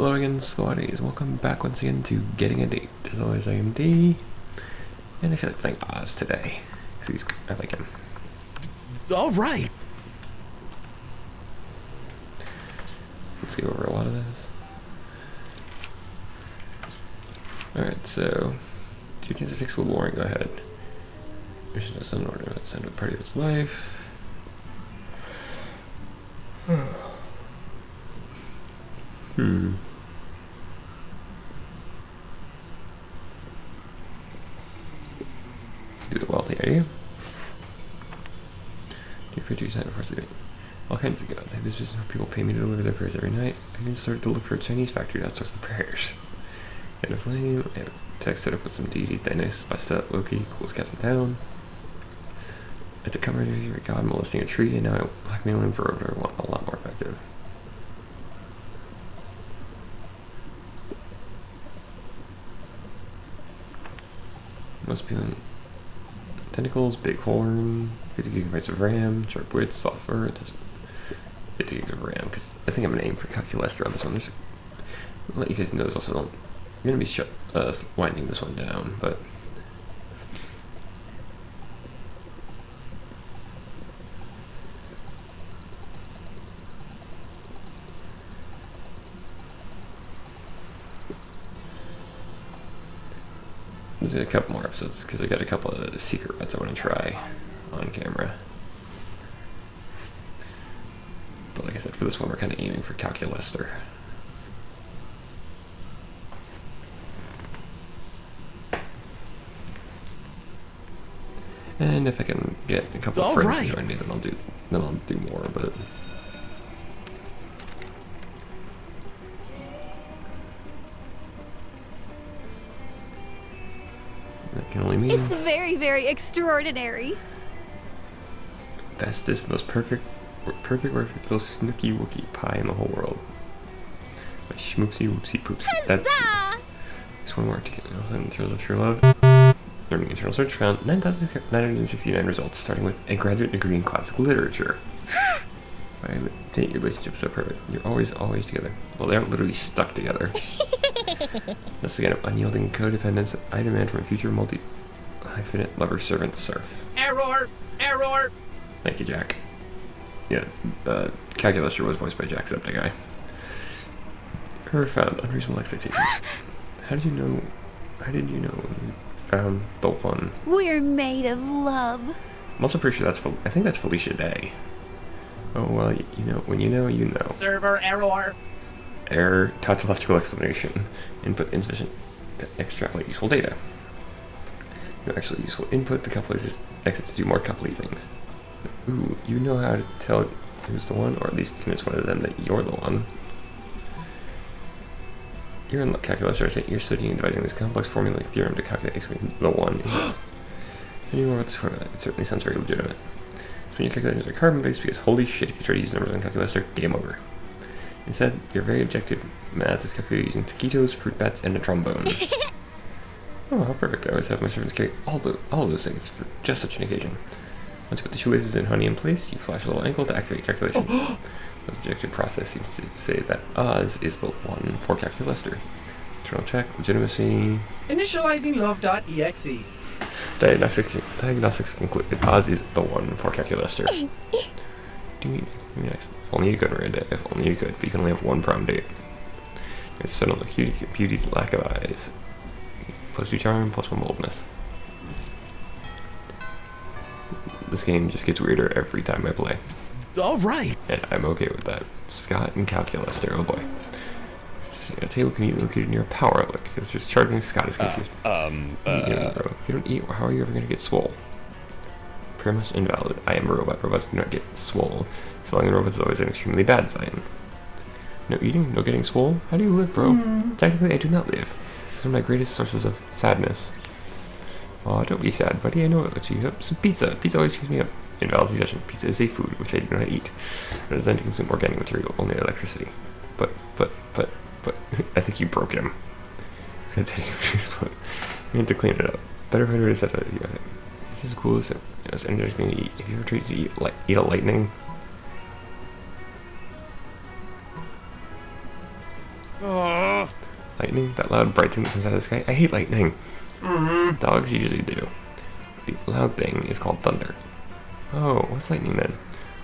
Hello again, squaddies. Welcome back once again to Getting a Date. As always, I am D, and I feel like playing Oz today, because I like him. Alright. Let's go over a lot of those. Alright, so, duties to fix global warming, go ahead. Mission to send order, let's send a party of its life. Do the wealthy, are you? Do your picture sign before sleeping. All kinds of gods. I have this business where people pay me to deliver their prayers every night. I even started to look for a Chinese factory that outsource the prayers. And a flame, and a text set up with some deities, Dionysus, Bastet, Loki, coolest cats in town. I took cover of your god molesting a tree, and now I blackmail him for what I want a lot more effective. Most appealing tentacles, big horn, 50 gigabytes of RAM, sharp wits, software, 50 gigs of RAM, because I think I'm going to aim for Calculester on this one. I'll let you guys know there's also, I'm going to be winding this one down, but there's a couple more episodes because I got a couple of secret routes I want to try on camera. But like I said, for this one, we're kind of aiming for Calculester. And if I can get a couple of friends to join me, then I'll do more. But that can only mean it's very, very extraordinary. bestest, most perfect little snooky wookie pie in the whole world. My schmoopsy whoopsie poopsie. That's just one more ticket. Also, in terms of your love. Learning internal search found 9,969 results, starting with a graduate degree in classic literature. I date your relationship so perfect. You're always together. Well, they aren't literally stuck together. That's the kind of unyielding codependence I demand from a future multi-hyphenate lover servant serf. Error! Thank you, Jack. Yeah, Calculester was voiced by Jacksepticeye. Her found unreasonable expectations. How did you know when you found the one? We're made of love. I'm also pretty sure I think that's Felicia Day. Oh, well, you know, when you know, you know. Server error. Error, tautological explanation. Input insufficient to extrapolate useful data. No actually useful input, the couple is exits to do more coupley things. Ooh, you know how to tell who's the one, or at least convince one of them that you're the one. You're in the Calculester, you're studying and devising this complex formulaic theorem to calculate the one. Anymore, what's for that? It certainly sounds very legitimate. So when your calculators are carbon-based, because holy shit, if you try to use numbers on Calculester, game over. Instead, your very objective math is calculated using taquitos, fruit bats, and a trombone. Oh, how perfect. I always have my servants carry all those things for just such an occasion. Once you put the shoelaces and honey in place, you flash a little ankle to activate calculations. The objective process seems to say that Oz is the one for Calculester. Internal check, legitimacy. Initializing love.exe. Diagnostics concluded. Oz is the one for Calculester. Do you mean next? If only you could, Miranda. If only you could. But you can only have one prom date. There's settled the beauty's lack of eyes. Plus 2 charm, plus 1 boldness. This game just gets weirder every time I play. Alright. And I'm okay with that. Scott and Calculester, oh boy. A table can be located near a power outlet, because just charging Scott is confused. Bro. If you don't eat, how are you ever going to get swole? Premise invalid. I am a robot. Robots do not get swole. Swelling in robots is always an extremely bad sign. No eating? No getting swole? How do you live, bro? Technically, I do not live. It's one of my greatest sources of sadness. Aw, don't be sad, buddy. I know what you have. Some pizza. Pizza always cheers me up. Invalid suggestion. Pizza is a food, which I do not eat. It is designed to consume organic material, only electricity. But, I think you broke him. It's gonna taste explode. We need to clean it up. Better way to set that. This is cool. It's an energetic thing to eat. Have you ever tried to eat a lightning? Oh. Lightning? That loud, bright thing that comes out of the sky? I hate lightning. Dogs usually do. The loud thing is called thunder. Oh, what's lightning then?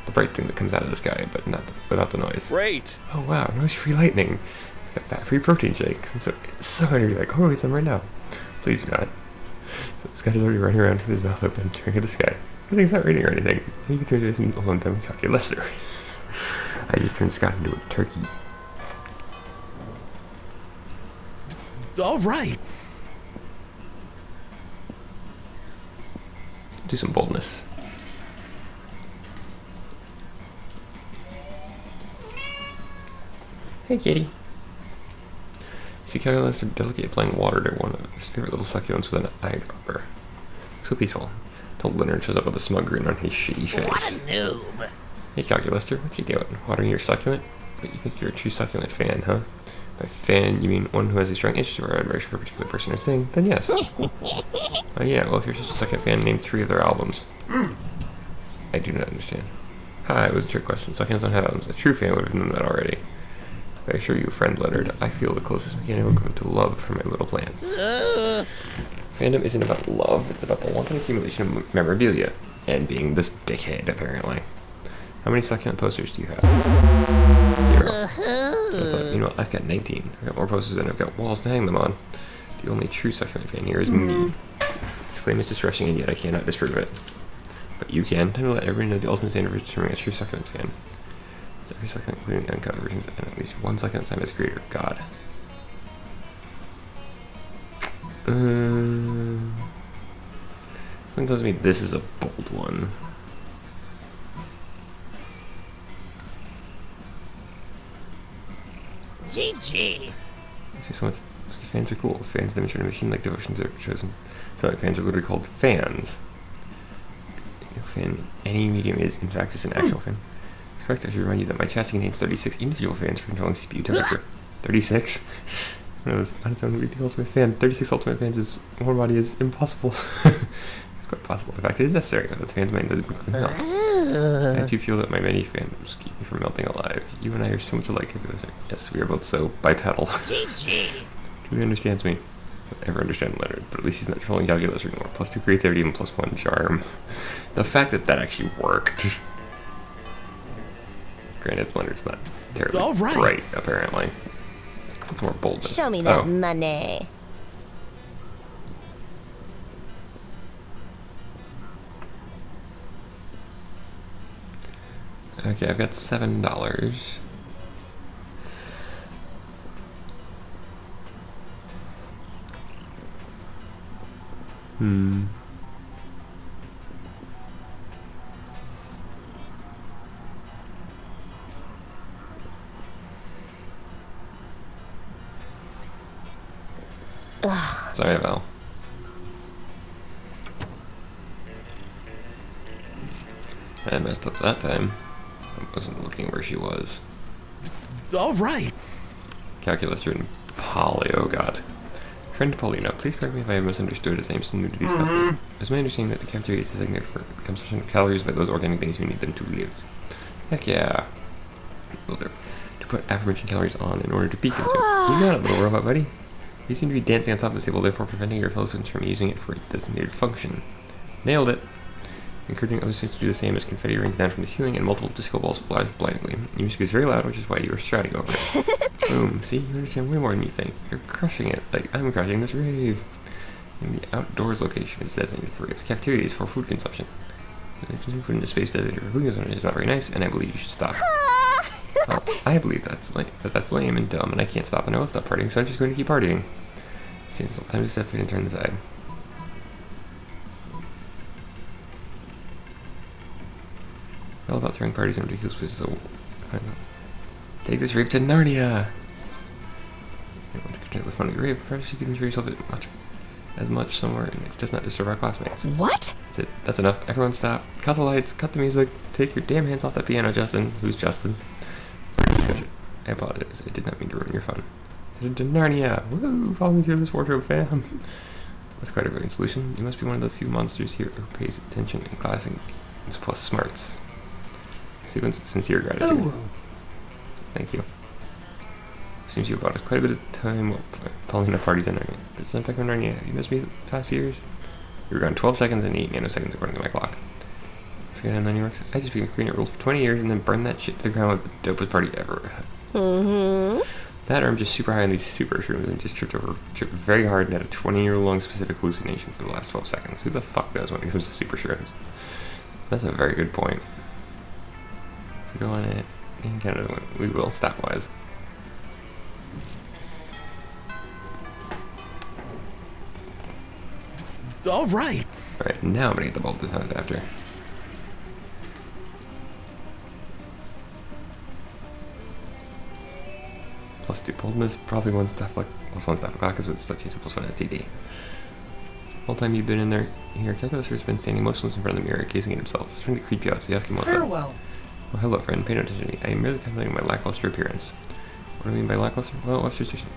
The bright thing that comes out of the sky, but without the noise. Great! Oh wow, noise-free lightning. It's got fat-free protein shakes. And so it's so hungry, like, oh, eat some right now. Please do not. So Scott is already running around with his mouth open, staring at the sky. I think he's not reading or anything. You can turn this into a alone time with Calculester. I just turned Scott into a turkey. All right. Do some boldness. Hey, kitty. See, Calculester delicately applying water to one of his favorite little succulents with an eyedropper. So peaceful. Until Leonard shows up with a smug grin on his shitty face. What a noob. Hey, Calculester, what you doing? Watering your succulent? But you think you're a true succulent fan, huh? By fan, you mean one who has a strong interest or admiration for a particular person or thing? Then yes. Oh yeah, well if you're such a succulent fan, name 3 of their albums. I do not understand. Hi, it was a trick question. Succulents don't have albums. A true fan would have known that already. But I assure you, friend Leonard, I feel the closest mechanical equivalent to love for my little plants. Fandom isn't about love, it's about the wanton accumulation of memorabilia. And being this dickhead, apparently. How many succulent posters do you have? 0. You know what, I've got 19. I've got more posters than I've got walls to hang them on. The only true succulent fan here is me. This claim is distressing and yet I cannot disprove it. But you can. Time to let everyone know the ultimate standard for determining a true succulent fan. It's every succulent, including the uncut versions, and at least one succulent signed by its creator, God. Something tells me this is a bold one. GG. So much. Fans are cool. Fans demonstrate a machine-like devotion to their chosen. So like fans are literally called fans. Fan, any medium is in fact just an actual fan. It's correct. I should remind you that my chassis contains 36 individual fans for controlling CPU temperature. 36. One of those on its own would be the ultimate fan. 36 ultimate fans is one body is impossible. It's quite possible. In fact, it is necessary. That fans mind doesn't quickly melt. I too feel that my many fans keep me from melting alive. You and I are so much alike. Yes, we are both so bipedal. GG. He understands me. I'll never understand Leonard, but at least he's not trolling Calculus anymore. +2 creativity and +1 charm. The fact that that actually worked. Granted, Leonard's not terribly bright, apparently. It's more boldness. Show me that money. Okay, I've got $7. Ugh. Sorry, Val. I messed up that time. I wasn't looking where she was. All right. Calculester and Polly, oh god. Friend Paulina, please correct me if I have misunderstood as I am still new to these customs. It's my understanding that the cafeteria is designated for the consumption of calories by those organic beings who need them to live. Heck yeah. Well, they're to put aforementioned calories on in order to be consumed. You got it, little robot buddy. You seem to be dancing on top of the table, therefore preventing your fellow students from using it for its designated function. Nailed it. Encouraging other students to do the same as confetti rains down from the ceiling and multiple disco balls flash blindingly. Your music is very loud, which is why you are striding over it. Boom. See? You understand way more than you think. You're crushing it. Like, I'm crushing this rave. And the outdoors location is designated for its cafeteria is for food consumption. Consuming food in a space designated for food consumption is not very nice, and I believe you should stop. Well, I believe that's lame and dumb, and I can't stop, and I will stop partying, so I'm just going to keep partying. See, it's time to step in and turn aside. All about throwing parties in ridiculous places, so take this rave to Narnia! You want to continue with fun of your rave, perhaps you could enjoy yourself as much somewhere and it does not disturb our classmates. What? That's it. That's enough. Everyone stop. Cut the lights. Cut the music. Take your damn hands off that piano, Justin. Who's Justin? I apologize. I did not mean to ruin your fun. To Narnia! Woo! Follow me through this wardrobe, fam. That's quite a brilliant solution. You must be one of the few monsters here who pays attention in class and plus smarts. Sincere gratitude. Ooh. Thank you. Seems you bought us quite a bit of time while pulling the parties in. It's not back on Narnia. You missed me the past years. You were gone 12 seconds and 8 nanoseconds according to my clock. Forget how Narnia works? I just been creating rules for 20 years and then burn that shit to the ground with the dopest party ever. That or I'm just super high on these super shrooms and just tripped very hard and had a 20-year-long specific hallucination for the last 12 seconds. Who the fuck knows when it comes to super shrooms? That's a very good point. So go on it. In Canada, we will, stat-wise. Alright. Alright, now I'm gonna get the bulbous house after. Plus 2 boldness, probably one staff luck, plus 1 staff luck, because it's such a plus 1 STD. Whole time you've been in there, here, Calculester has been standing motionless in front of the mirror, gazing at himself. He's trying to creep you out, so you ask him what's up. Farewell. Well, hello, friend. Pay no attention to me. I am merely contemplating my lackluster appearance. What do I mean by lackluster? Well, Webster's Dictionary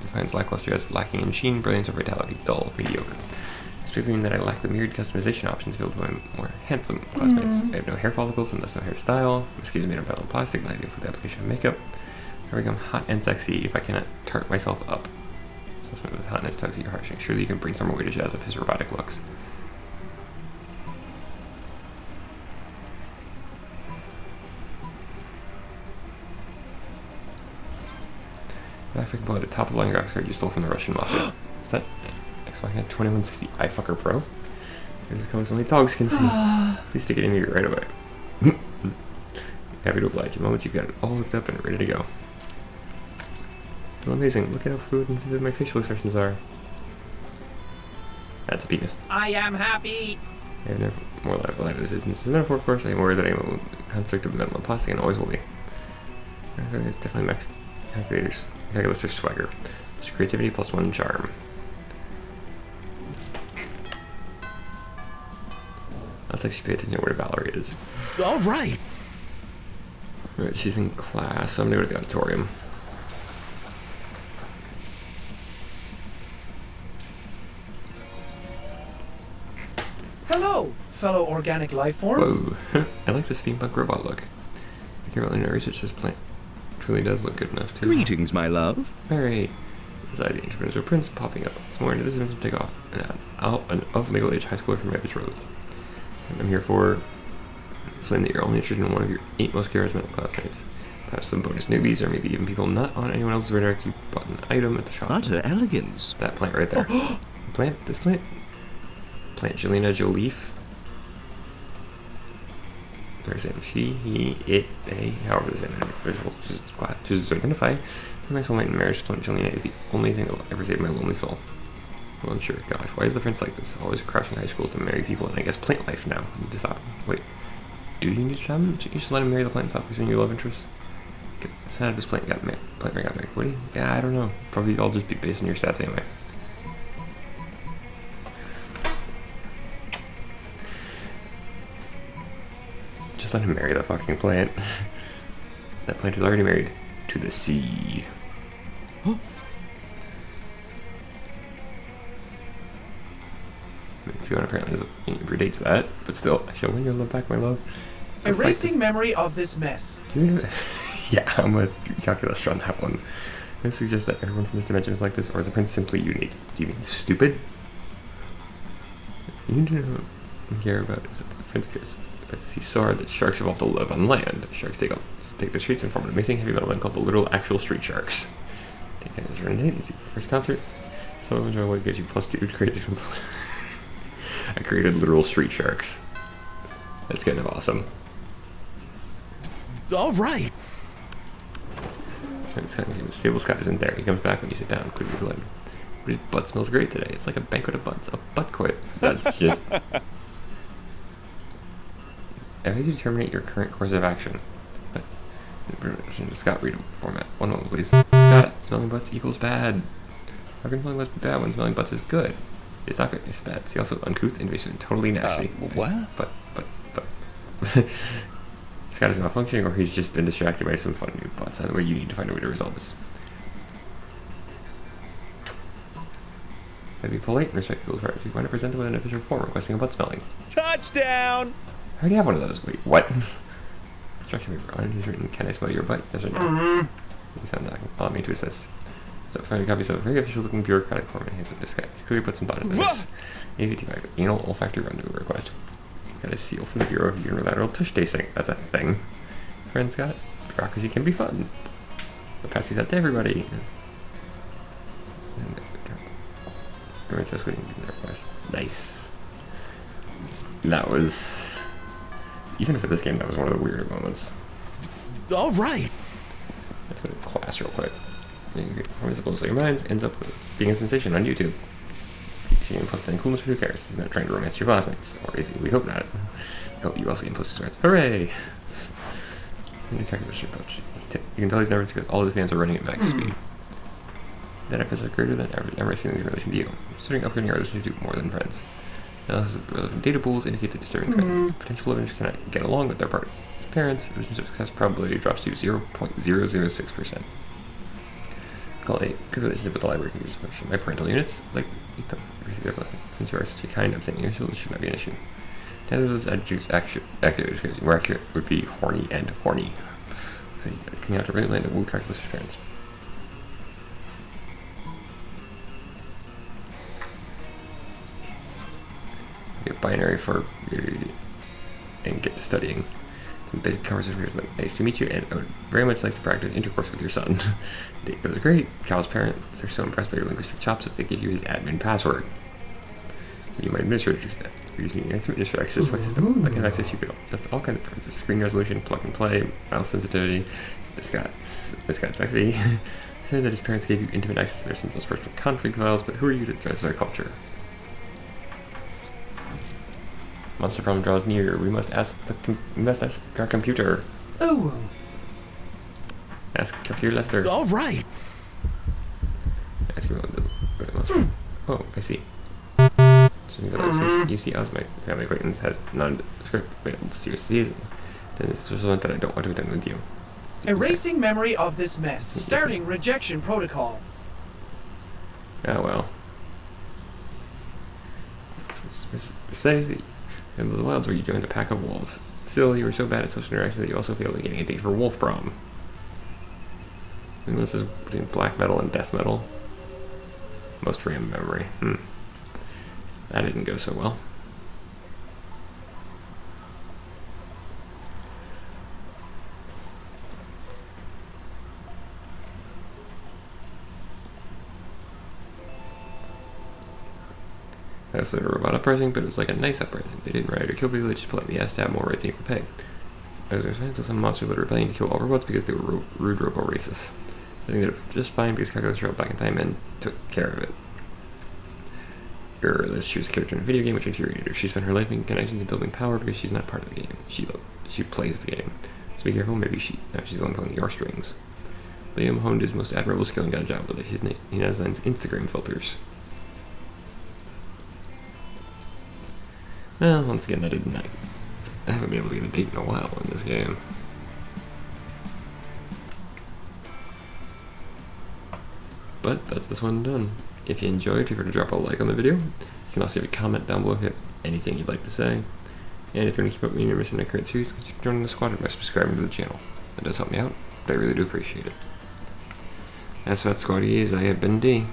defines lackluster as lacking in sheen, brilliance, or vitality, dull, mediocre. I specifically mean that I lack the myriad customization options available to my more handsome classmates. I have no hair follicles and thus no hairstyle. My skin is made of metal and plastic, not ideal for the application of makeup. I become hot and sexy if I cannot tart myself up. So with hotness tugs at your heartstrings. Surely you can bring some way to jazz up his robotic looks. If I can pull out a top-of-the-line graphics card you stole from the Russian mafia. Is that Xbox 2160 iFucker Pro? There's comics only dogs can see. Please stick it in here right away. Happy to oblige. In moments you've got it all hooked up and ready to go. Well, amazing. Look at how fluid and vivid my facial expressions are. That's a penis. I am happy. I have never more life as this is a metaphor, of course. I am aware that I am a construct of metal and plastic and always will be. It's definitely max Calculester swagger. Plus creativity plus 1 charm. Let's actually pay attention to where Valerie is. Alright. Alright, she's in class, so I'm gonna go to the auditorium. Hello, fellow organic life forms. Whoa. I like the steampunk robot look. I can't really research this plant. Really does look good enough too. Greetings, my love. Very anxiety entrepreneurs prince popping up. It's more into this to take off an of legal age high schooler from my betrothed. And I'm here for explain that you're only interested in one of your 8 most charismatic classmates. Perhaps some bonus newbies, or maybe even people not on anyone else's radar to bought an item at the shop. Utter elegance. That plant right there. This plant. Plant Jelena Joliffe. There's him, she, he, it, they, however the individual chooses to identify. My soulmate in marriage, Plant Jelena, is the only thing that will ever save my lonely soul. Well, I'm sure. Gosh, why is the prince like this? Always crashing high schools to marry people, and I guess plant life now. You need to stop him. Wait, do you need to stop him? You just let him marry the plant and stop pursuing your love interest? Sad if this plant got married. Would he? Yeah, I don't know. Probably all just be based on your stats anyway. Just let him marry the fucking plant. That plant is already married to the sea. Mexico apparently predates that, but still, I shall win your love back, my love. Erasing memory of this mess. Do you yeah, I'm with Calculester on that one. I suggest that everyone from this dimension is like this, or is the prince simply unique? Do you mean stupid? You do care about is that the prince gets at sea saw that sharks evolved to live on land. Sharks take the streets and form an amazing heavy metal band called the literal actual street sharks. Take that as a date and see the first concert. So enjoy what gives you +2 created. I created literal street sharks. That's kind of awesome. Alright. Stable Scott isn't there. He comes back when you sit down. Could be blood. But his butt smells great today. It's like a banquet of butts. A butt quit. That's just... I need to terminate your current course of action. But Scott, read format. One moment, please. Scott, smelling butts equals bad. How can smelling butts be bad when smelling butts is good? It's not good. It's bad. See, also uncouth, invasive, and totally nasty. What? But. Scott is malfunctioning, or he's just been distracted by some fun new butts. Either way, you need to find a way to resolve this. I'd be polite and respect people's privacy. Why not present them with an official form requesting a butt smelling? Touchdown! I already have one of those. Wait, what? Instruction paper on it is written, can I smell your butt? Yes or no? You sound like allow me to assist. So finding copies of a very official looking bureaucratic form in the hands of this guy. He's clearly put some thought into this. AVT by anal olfactory rendezvous request. Got a seal from the Bureau of Unilateral Tush Tasting. That's a thing. Friend Scott, bureaucracy can be fun. We'll pass these out to everybody. Everyone's escalating their request. Nice. That was, even for this game, that was one of the weirder moments. All right. Let's go to class real quick. Performance blows your minds ends up being a sensation on YouTube. Teaching plus 10 coolness, but who cares? He's not trying to romance your classmates. Or is he? We hope not. I hope you also get impulsive sweats. Hooray! Calculester approach. You can tell he's nervous because all of his fans are running at max speed. That episode is greater than average feelings in relation to you. Starting upgrading your relationship to more than friends. Analysis of relevant data pools indicates a disturbing trend. Potential lovers cannot get along with their parents. Relationship success probability drops to 0.006%. Call a good relationship with the library can use function. My parental units, like, eat them. Receive their blessing. Since you are such a kind, upsetting individual, this should not be an issue. Neither of those attributes accurate. More accurate would be horny and horny. So you can have to really land a woo Calculester's parents. Get binary for and get to studying. Some basic conversations like, nice to meet you, and I would very much like to practice intercourse with your son. Date goes great. Cal's parents are so impressed by your linguistic chops that they give you his admin password. You might administrator use me administrator access to my system. I can access you could just all kinds of preferences. Screen resolution, plug and play, mouse sensitivity. This got sexy. Said that his parents gave you intimate access to their simplest personal config files, but who are you to judge their culture? Monster problem draws near. We must ask our computer. Oh. Ask Calculester. All right. Ask your Oh, I see. So you see, as my family acquaintance has non-script serious disease. Then it's just one that I don't want to attend with you. Erasing memory of this mess. Starting rejection protocol. Oh well. Say that in the wilds where you joined a pack of wolves. Still, you were so bad at social interaction that you also failed at getting a date for Wolf Prom. And this is between black metal and death metal. Most random memory. That didn't go so well. I also had a robot uprising, but it was like a nice uprising. They didn't riot or kill people, they just politely asked to have more rights and equal pay. I was trying to some monsters led a rebellion to kill all robots because they were rude robo racists. I think that just fine because Calculester traveled back in time and took care of it. Let's choose a character in a video game which infuriated her. She spent her life making connections and building power because she's not part of the game. She plays the game. So be careful, maybe she's the one pulling your strings. Liam honed his most admirable skill and got a job with it. He now designs Instagram filters. Well, once again, I haven't been able to get a date in a while in this game. But that's this one done. If you enjoyed, feel free to drop a like on the video. You can also leave a comment down below if you have anything you'd like to say. And if you want to keep up with me and missing my current series, consider joining the squadron by subscribing to the channel. That does help me out, but I really do appreciate it. As for that, squaddies, I have been D.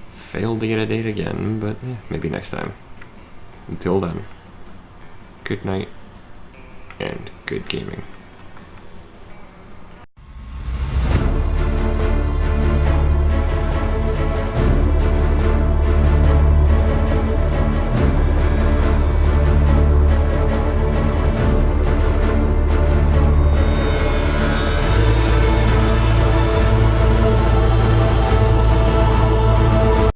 Failed to get a date again, but maybe next time. Until then, good night, and good gaming.